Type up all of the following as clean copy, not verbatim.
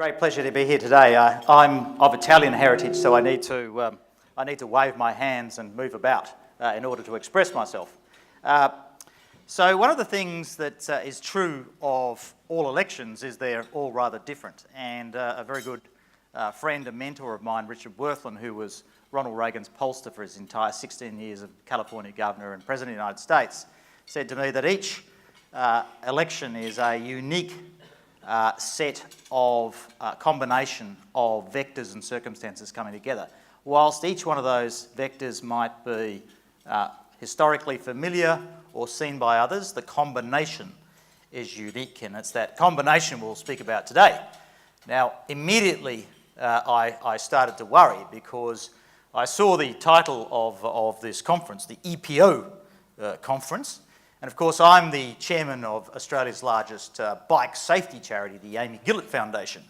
Great pleasure to be here today. I'm of Italian heritage, so I need to wave my hands and move about in order to express myself. So one of the things that is true of all elections is they're all rather different. And a very good friend and mentor of mine, Richard Worthland, who was Ronald Reagan's pollster for his entire 16 years of California governor and president of the United States, said to me that each election is a unique set of combination of vectors and circumstances coming together. Whilst each one of those vectors might be historically familiar or seen by others, the combination is unique, and it's that combination we'll speak about today. Now, immediately I started to worry because I saw the title of this conference, the EPO conference, and of course I'm the chairman of Australia's largest bike safety charity, the Amy Gillett Foundation.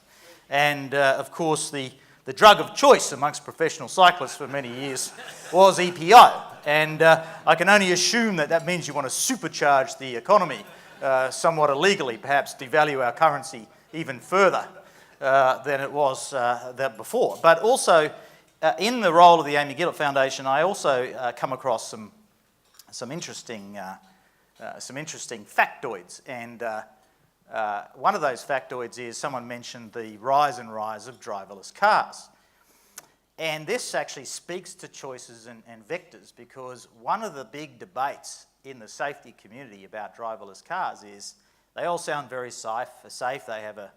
And of course the drug of choice amongst professional cyclists for many years was EPO. And I can only assume that means you want to supercharge the economy somewhat illegally, perhaps devalue our currency even further than it was before. But also in the role of the Amy Gillett Foundation, I also come across some interesting factoids, and one of those factoids is someone mentioned the rise of driverless cars. And this actually speaks to choices and vectors, because one of the big debates in the safety community about driverless cars is they all sound very safe. They have a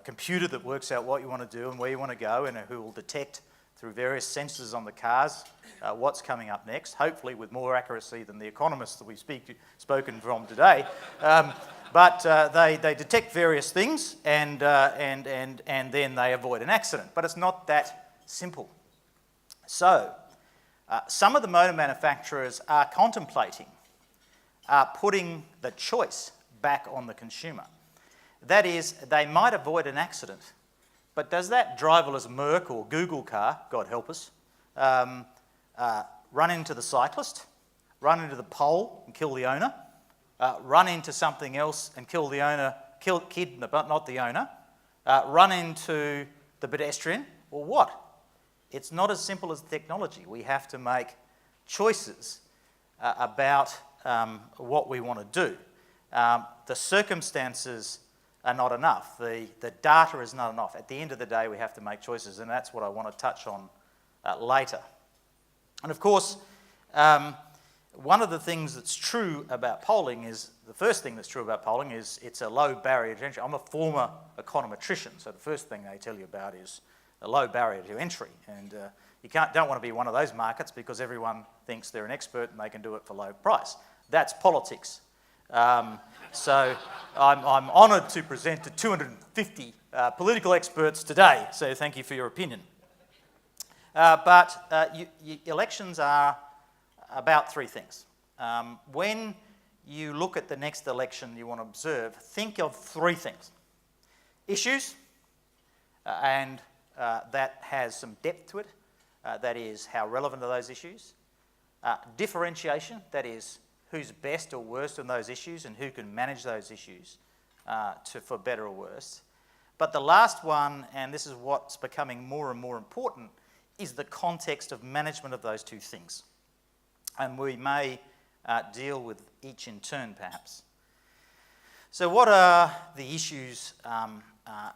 computer that works out what you want to do and where you want to go, and who will detect through various sensors on the cars what's coming up next, hopefully with more accuracy than the economists that we've spoken from today. But they detect various things and then they avoid an accident. But it's not that simple. So some of the motor manufacturers are contemplating putting the choice back on the consumer. That is, they might avoid an accident, but does that driverless Merc or Google car, God help us, run into the cyclist, run into the pole and kill the owner, run into something else and kill the owner, but not the owner, run into the pedestrian, or what? It's not as simple as technology. We have to make choices about what we want to do. The circumstances are not enough. The data is not enough. At the end of the day, we have to make choices, and that's what I want to touch on later. And of course, one of the things that's true about polling is, the first thing that's true about polling is it's a low barrier to entry. I'm a former econometrician, so the first thing they tell you about is a low barrier to entry. And you don't want to be one of those markets because everyone thinks they're an expert and they can do it for low price. That's politics. So I'm honoured to present to 250 political experts today, so thank you for your opinion. But elections are about three things. When you look at the next election you want to observe, think of three things. Issues, and that has some depth to it. That is, how relevant are those issues? Differentiation, that is, who's best or worst on those issues and who can manage those issues for better or worse. But the last one, and this is what's becoming more and more important, is the context of management of those two things. And we may deal with each in turn, perhaps. So what are the issues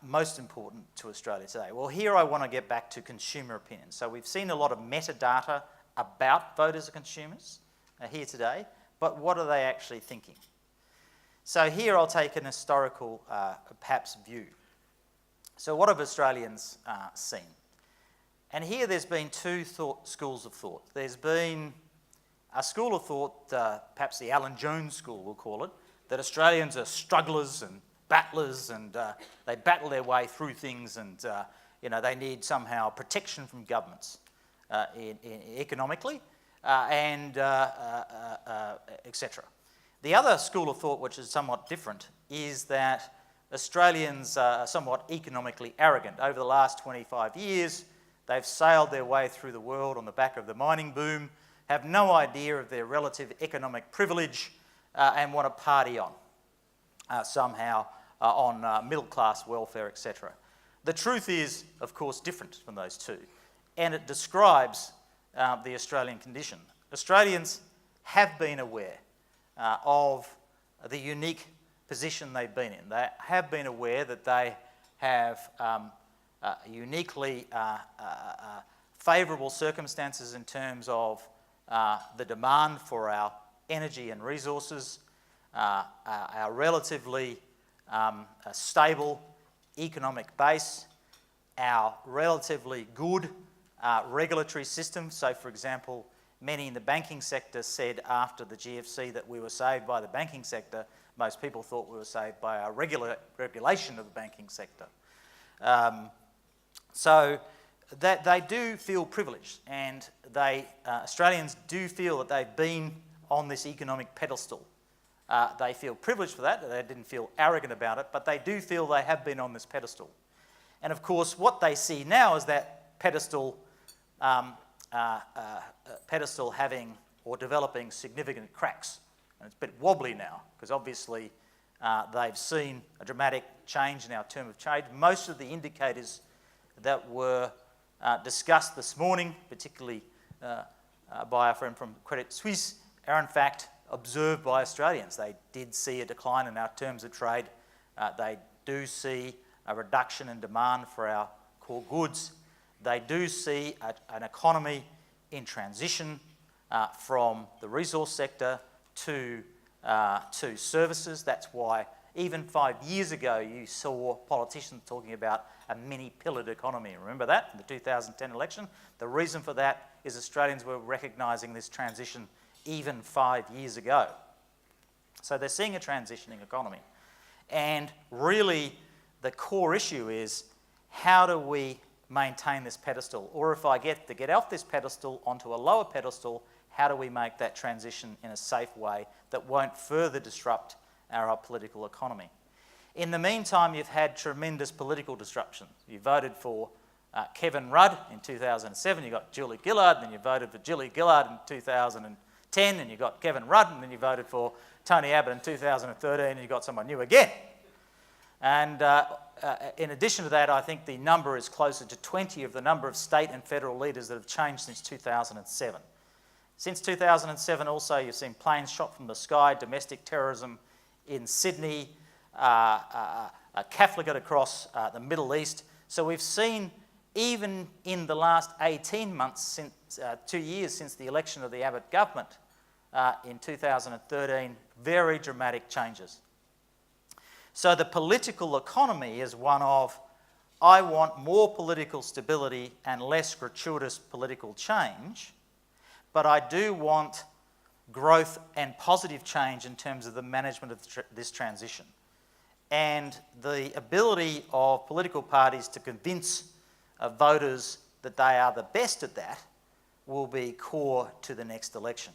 most important to Australia today? Well, here I want to get back to consumer opinion. So we've seen a lot of metadata about voters and consumers here today, but what are they actually thinking? So here I'll take an historical, perhaps, view. So what have Australians seen? And here there's been two schools of thought. There's been a school of thought, perhaps the Alan Jones school we'll call it, that Australians are strugglers and battlers, and they battle their way through things, and they need somehow protection from governments economically, and etc. The other school of thought, which is somewhat different, is that Australians are somewhat economically arrogant. Over the last 25 years, they've sailed their way through the world on the back of the mining boom, have no idea of their relative economic privilege, and want to party on somehow middle class welfare, etc. The truth is, of course, different from those two, and it describes the Australian condition. Australians have been aware of the unique position they've been in. They have been aware that they have uniquely favourable circumstances in terms of the demand for our energy and resources, our relatively stable economic base, our relatively good regulatory system. So, for example, many in the banking sector said after the GFC that we were saved by the banking sector. Most people thought we were saved by our regulation of the banking sector. So that they do feel privileged, and Australians do feel that they've been on this economic pedestal. They feel privileged for that. They didn't feel arrogant about it, but they do feel they have been on this pedestal. And of course, what they see now is that pedestal having or developing significant cracks. And it's a bit wobbly now, because obviously they've seen a dramatic change in our term of trade. Most of the indicators that were discussed this morning, particularly by our friend from Credit Suisse, are in fact observed by Australians. They did see a decline in our terms of trade. They do see a reduction in demand for our core goods. They do see an economy in transition from the resource sector to services. That's why even 5 years ago you saw politicians talking about a mini-pillared economy. Remember that in the 2010 election? The reason for that is Australians were recognising this transition even 5 years ago. So they're seeing a transitioning economy. And really the core issue is, how do we maintain this pedestal? Or if I get to get off this pedestal onto a lower pedestal, how do we make that transition in a safe way that won't further disrupt our political economy? In the meantime, you've had tremendous political disruption. You voted for Kevin Rudd in 2007, you got Julie Gillard, and then you voted for Julie Gillard in 2010, and you got Kevin Rudd, and then you voted for Tony Abbott in 2013, and you got someone new again. And in addition to that, I think the number is closer to 20 of the number of state and federal leaders that have changed since 2007. Since 2007 also, you've seen planes shot from the sky, domestic terrorism in Sydney, Catholic across the Middle East. So we've seen, even in the last 18 months, since 2 years since the election of the Abbott government in 2013, very dramatic changes. So the political economy is one of, I want more political stability and less gratuitous political change, but I do want growth and positive change in terms of the management of this transition. And the ability of political parties to convince voters that they are the best at that will be core to the next election.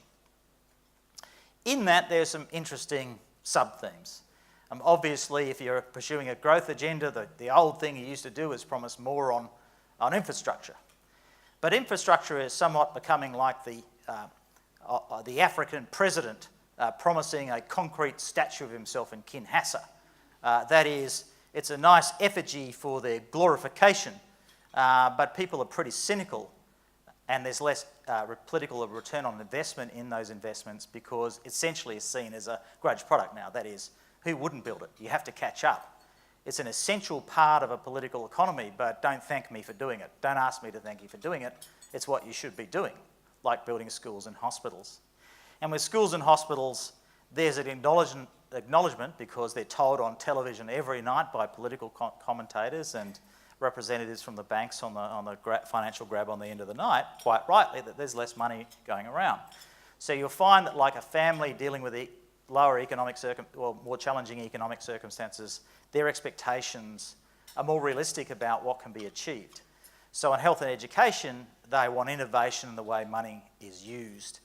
In that, there's some interesting sub-themes. Obviously, if you're pursuing a growth agenda, the old thing you used to do is promise more on infrastructure. But infrastructure is somewhat becoming like the African president promising a concrete statue of himself in Kinshasa. That is, it's a nice effigy for their glorification, but people are pretty cynical, and there's less political return on investment in those investments, because essentially it's seen as a grudge product now. That is, who wouldn't build it? You have to catch up. It's an essential part of a political economy, but don't thank me for doing it. Don't ask me to thank you for doing it. It's what you should be doing, like building schools and hospitals. And with schools and hospitals, there's an acknowledgement, because they're told on television every night by political commentators and representatives from the banks on the financial grab on the end of the night, quite rightly, that there's less money going around. So you'll find that, like a family dealing with lower economic more challenging economic circumstances, their expectations are more realistic about what can be achieved. So in health and education, they want innovation in the way money is used,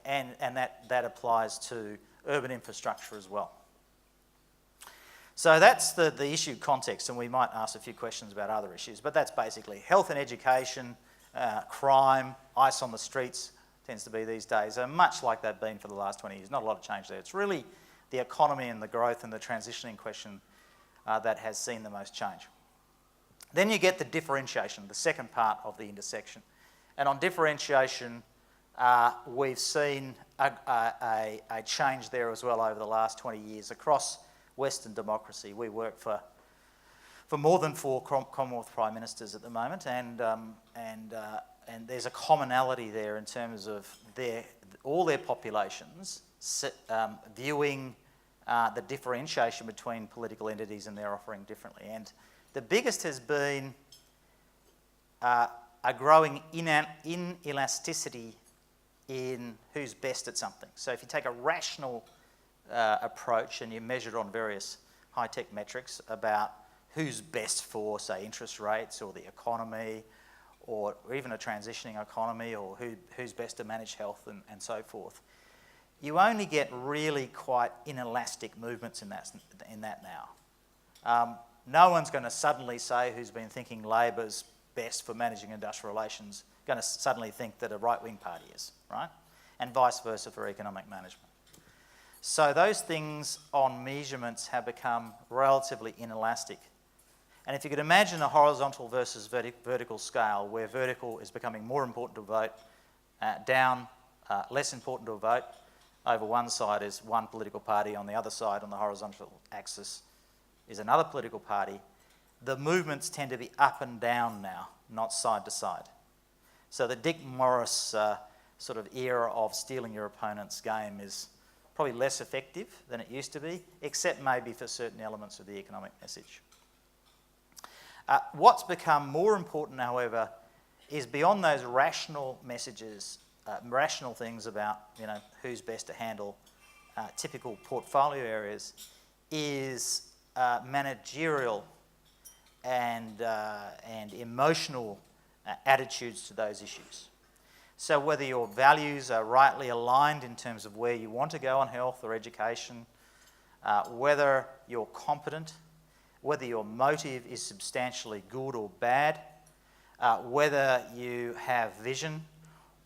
and that applies to urban infrastructure as well. So that's the issue context, and we might ask a few questions about other issues, but that's basically health and education, crime, ice on the streets tends to be these days, are much like they've been for the last 20 years. Not a lot of change there. It's really the economy and the growth and the transitioning question that has seen the most change. Then you get the differentiation, the second part of the intersection. And on differentiation, we've seen a change there as well over the last 20 years across Western democracy. We work for more than 4 Commonwealth Prime Ministers at the moment, and there's a commonality there in terms of all their populations viewing the differentiation between political entities and their offering differently. And the biggest has been a growing inelasticity in who's best at something. So if you take a rational approach and you measure it on various high-tech metrics about who's best for, say, interest rates or the economy or even a transitioning economy, or who's best to manage health and so forth, you only get really quite inelastic movements in that now. No one's going to suddenly say who's been thinking Labor's best for managing industrial relations going to suddenly think that a right-wing party is, right? And vice versa for economic management. So those things on measurements have become relatively inelastic. And if you could imagine a horizontal versus vertical scale where vertical is becoming more important to vote, down, less important to vote, over one side is one political party, on the other side on the horizontal axis is another political party, the movements tend to be up and down now, not side to side. So the Dick Morris sort of era of stealing your opponent's game is probably less effective than it used to be, except maybe for certain elements of the economic message. What's become more important, however, is beyond those rational messages, rational things about who's best to handle typical portfolio areas, is managerial and emotional attitudes to those issues. So whether your values are rightly aligned in terms of where you want to go on health or education, whether you're competent, whether your motive is substantially good or bad, whether you have vision,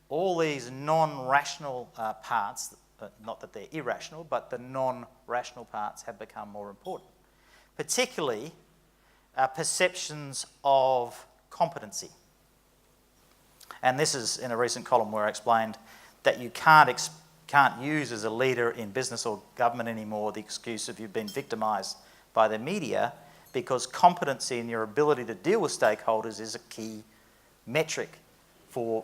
all these non-rational parts, not that they're irrational, but the non-rational parts have become more important. Particularly perceptions of competency. And this is in a recent column where I explained that you can't use as a leader in business or government anymore the excuse of you've been victimised by the media, because competency and your ability to deal with stakeholders is a key metric for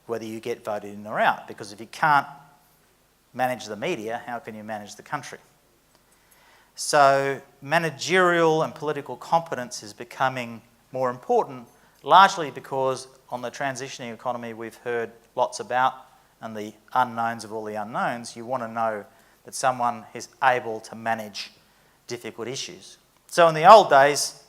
whether you get voted in or out. Because if you can't manage the media, how can you manage the country? So managerial and political competence is becoming more important, largely because on the transitioning economy we've heard lots about, and the unknowns of all the unknowns, you want to know that someone is able to manage difficult issues. So in the old days,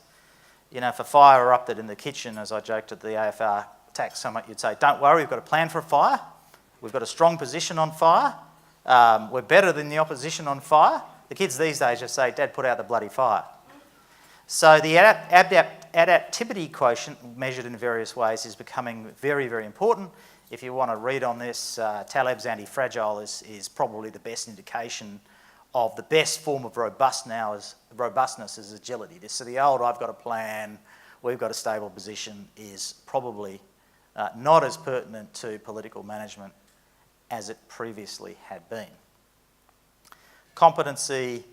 if a fire erupted in the kitchen, as I joked at the AFR tax summit, you'd say, don't worry, we've got a plan for a fire, we've got a strong position on fire, we're better than the opposition on fire. The kids these days just say, Dad, put out the bloody fire. So the adaptivity quotient, measured in various ways, is becoming very, very important. If you want to read on this, Taleb's anti-fragile is probably the best indication of the best form of robustness is agility. So the old, I've got a plan, we've got a stable position, is probably not as pertinent to political management as it previously had been. Competency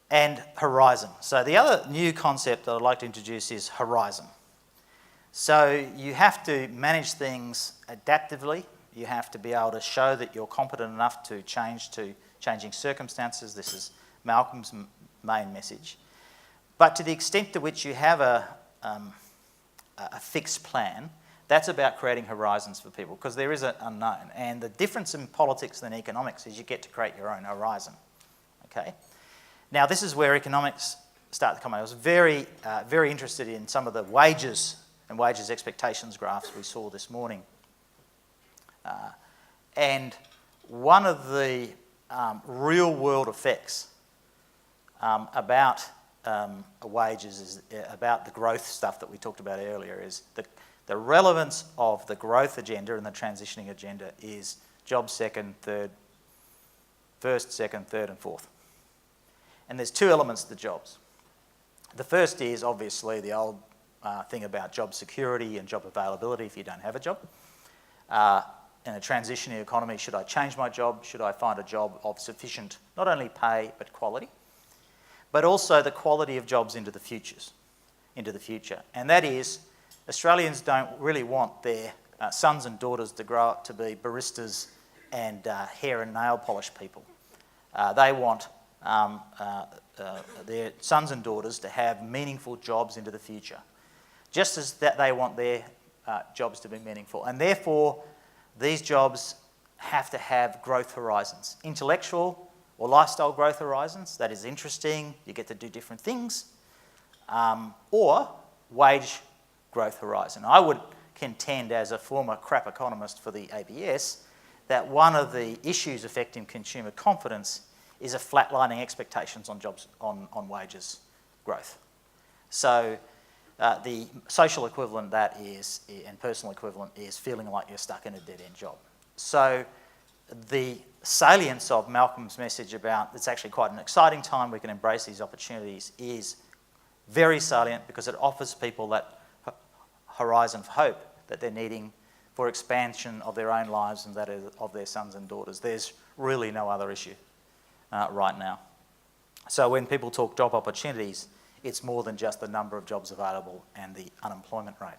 and horizon. So the other new concept that I'd like to introduce is horizon. So you have to manage things adaptively. You have to be able to show that you're competent enough to change to changing circumstances. This is Malcolm's main message. But to the extent to which you have a fixed plan, that's about creating horizons for people, because there is an unknown. And the difference in politics and economics is you get to create your own horizon. Okay? Now, this is where economics start to come in. I was very, very interested in some of the wages and wages expectations graphs we saw this morning. And one of the real-world effects about wages is about the growth stuff that we talked about earlier, is the relevance of the growth agenda and the transitioning agenda is jobs first, second, third and fourth. And there's two elements to the jobs. The first is obviously the old thing about job security and job availability if you don't have a job. In a transitioning economy, should I change my job? Should I find a job of sufficient, not only pay, but quality? But also the quality of jobs into the future. And that is, Australians don't really want their sons and daughters to grow up to be baristas and hair and nail polish people. They want their sons and daughters to have meaningful jobs into the future, just as that they want their jobs to be meaningful. And therefore, these jobs have to have growth horizons, intellectual or lifestyle growth horizons, that is interesting, you get to do different things, or wage growth horizon. I would contend, as a former crap economist for the ABS, that one of the issues affecting consumer confidence is a flatlining expectations on jobs, on wages growth. So the social equivalent that is, and personal equivalent, is feeling like you're stuck in a dead-end job. So the salience of Malcolm's message about it's actually quite an exciting time, we can embrace these opportunities, is very salient because it offers people that horizon of hope that they're needing for expansion of their own lives and that of their sons and daughters. There's really no other issue right now. So when people talk job opportunities, it's more than just the number of jobs available and the unemployment rate.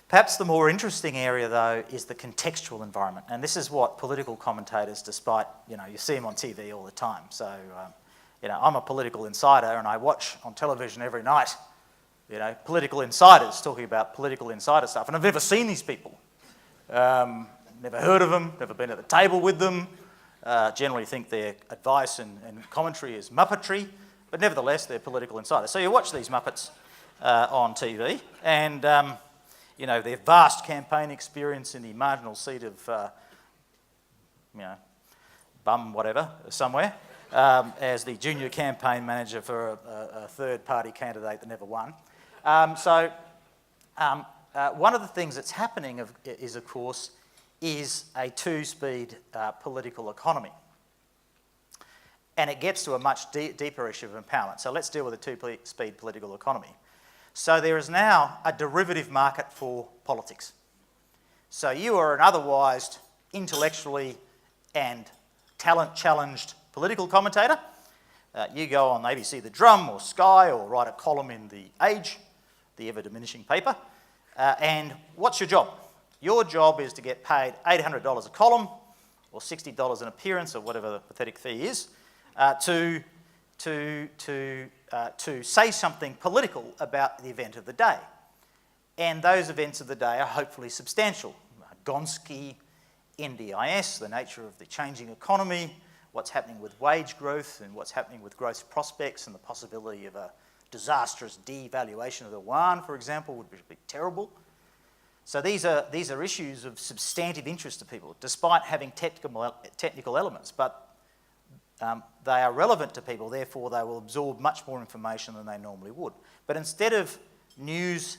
Perhaps the more interesting area, though, is the contextual environment. And this is what political commentators, despite, you see them on TV all the time. So, I'm a political insider and I watch on television every night, political insiders talking about political insider stuff. And I've never seen these people. Never heard of them, never been at the table with them. Generally think their advice and commentary is muppetry. But nevertheless, they're political insiders. So you watch these Muppets on TV and, their vast campaign experience in the marginal seat of, bum whatever, somewhere, as the junior campaign manager for a third-party candidate that never won. One of the things that's happening is, of course, is a two-speed political economy. And it gets to a much deeper issue of empowerment. So let's deal with a two-speed political economy. So there is now a derivative market for politics. So you are an otherwise intellectually and talent-challenged political commentator. You go on ABC The Drum or Sky or write a column in The Age, the ever-diminishing paper. And what's your job? Your job is to get paid $800 a column or $60 an appearance or whatever the pathetic fee is, to say something political about the event of the day. And those events of the day are hopefully substantial. Gonski, NDIS, the nature of the changing economy, what's happening with wage growth and what's happening with growth prospects and the possibility of a disastrous devaluation of the yuan, for example, would be terrible. So these are issues of substantive interest to people, despite having technical elements, but they are relevant to people, therefore they will absorb much more information than they normally would. But instead of news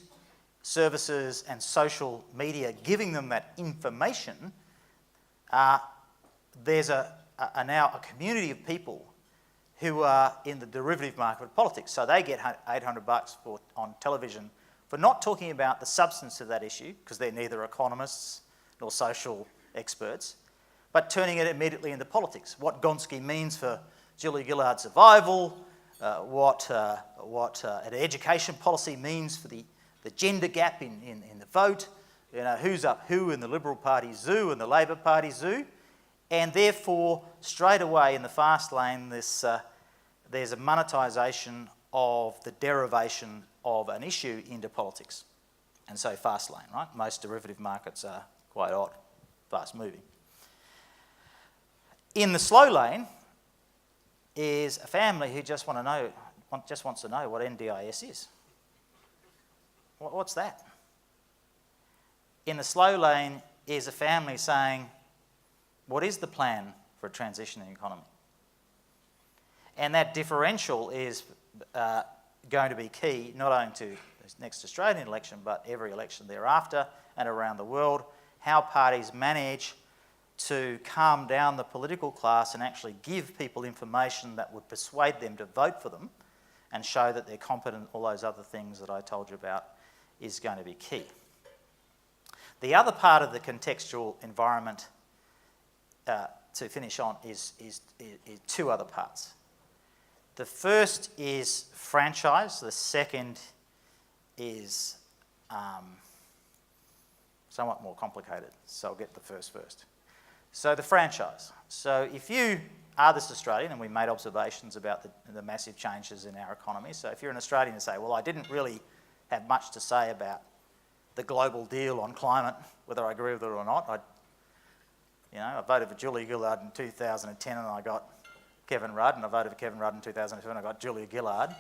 services and social media giving them that information, there's now a community of people who are in the derivative market of politics. So they get $800 on television for not talking about the substance of that issue, because they're neither economists nor social experts, but turning it immediately into politics. What Gonski means for Julia Gillard's survival, what an education policy means for the gender gap in the vote, who's up who in the Liberal Party zoo and the Labor Party zoo, and therefore straight away in the fast lane there's a monetisation of the derivation of an issue into politics. And so fast lane, right? Most derivative markets are quite odd, fast moving. In the slow lane is a family who just wants to know what NDIS is. What's that? In the slow lane is a family saying, what is the plan for a transitioning economy? And that differential is going to be key not only to the next Australian election, but every election thereafter and around the world, how parties manage to calm down the political class and actually give people information that would persuade them to vote for them and show that they're competent, all those other things that I told you about, is going to be key. The other part of the contextual environment to finish on is two other parts. The first is franchise, the second is somewhat more complicated, so I'll get the first. So the franchise. So if you are this Australian, and we made observations about the massive changes in our economy, so if you're an Australian and say, well, I didn't really have much to say about the global deal on climate, whether I agree with it or not, I voted for Julia Gillard in 2010 and I got Kevin Rudd, and I voted for Kevin Rudd in 2007 and I got Julia Gillard.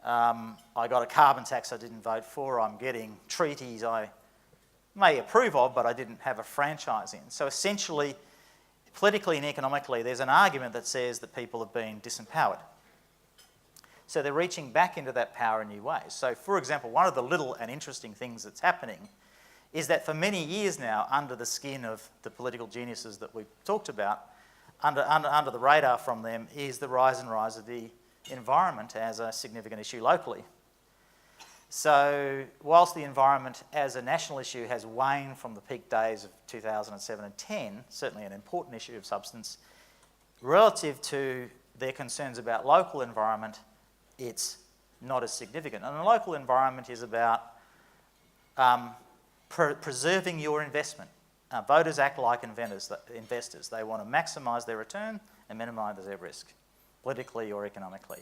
I got a carbon tax I didn't vote for. I'm getting treaties I may approve of, but I didn't have a franchise in. So essentially, politically and economically, there's an argument that says that people have been disempowered. So they're reaching back into that power in new ways. So, for example, one of the little and interesting things that's happening is that for many years now, under the skin of the political geniuses that we've talked about, under the radar from them is the rise of the environment as a significant issue locally. So whilst the environment as a national issue has waned from the peak days of 2007 and 10, certainly an important issue of substance, relative to their concerns about local environment, it's not as significant. And a local environment is about preserving your investment. Voters act like investors. They want to maximise their return and minimise their risk, politically or economically.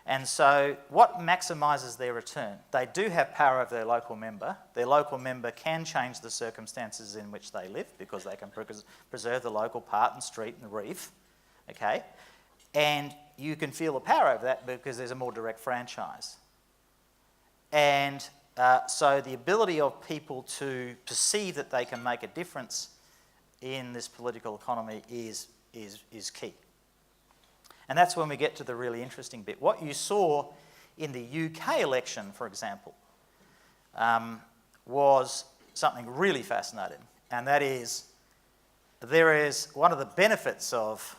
And so what maximises their return? They do have power over their local member. Their local member can change the circumstances in which they live because they can preserve the local park and street and reef, okay? And you can feel the power over that because there's a more direct franchise. And so the ability of people to perceive that they can make a difference in this political economy is key. And that's when we get to the really interesting bit. What you saw in the UK election, for example, was something really fascinating. And that is, there is one of the benefits of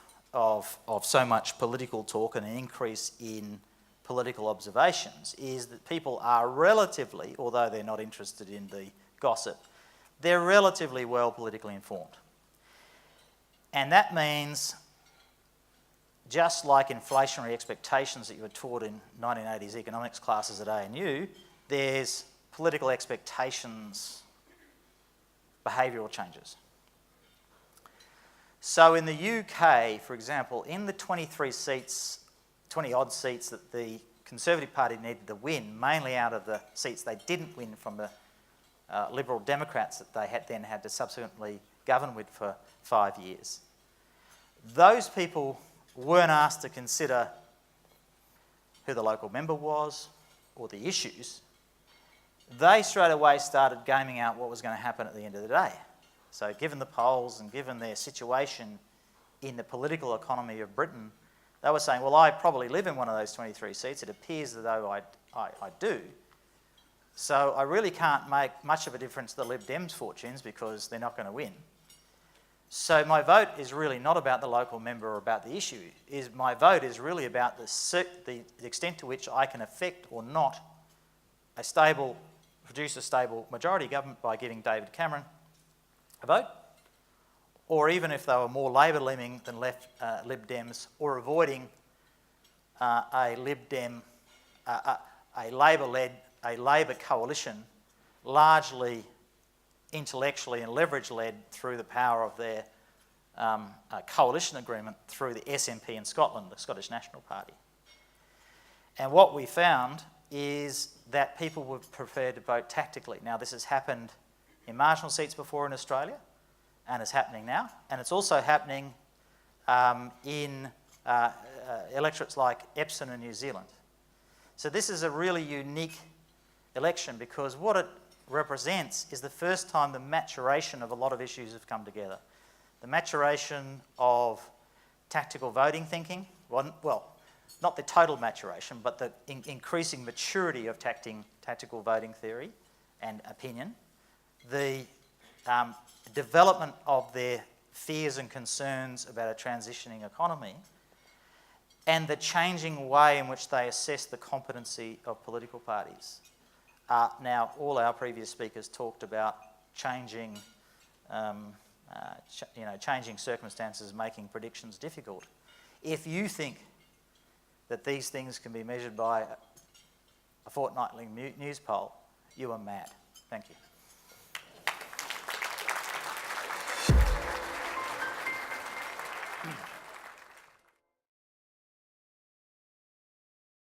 so much political talk and an increase in political observations is that people are relatively, although they're not interested in the gossip, they're relatively well politically informed. And that means, just like inflationary expectations that you were taught in 1980s economics classes at ANU, there's political expectations, behavioural changes. So in the UK, for example, in the 20-odd seats that the Conservative Party needed to win, mainly out of the seats they didn't win from the Liberal Democrats that they then had to subsequently govern with for 5 years, those people weren't asked to consider who the local member was or the issues. They straight away started gaming out what was going to happen at the end of the day. So given the polls and given their situation in the political economy of Britain, they were saying, well, I probably live in one of those 23 seats. It appears as though I do. So I really can't make much of a difference to the Lib Dems' fortunes because they're not going to win. So my vote is really not about the local member or about the issue. My vote is really about the extent to which I can affect or not produce a stable majority government by giving David Cameron a vote, or even if they were more Labor-leaning than Lib Dems, or avoiding a Labor coalition, largely intellectually and leverage-led through the power of their coalition agreement through the SNP in Scotland, the Scottish National Party. And what we found is that people were prepared to vote tactically. Now, this has happened in marginal seats before in Australia, and it's happening now, and it's also happening in electorates like Epsom in New Zealand. So this is a really unique election because what it represents is the first time the maturation of a lot of issues have come together. The maturation of tactical voting thinking, well, not the total maturation, but the increasing maturity of tactical voting theory and opinion, the development of their fears and concerns about a transitioning economy, and the changing way in which they assess the competency of political parties. Now, all our previous speakers talked about changing, changing circumstances, making predictions difficult. If you think that these things can be measured by a fortnightly news poll, you are mad. Thank you.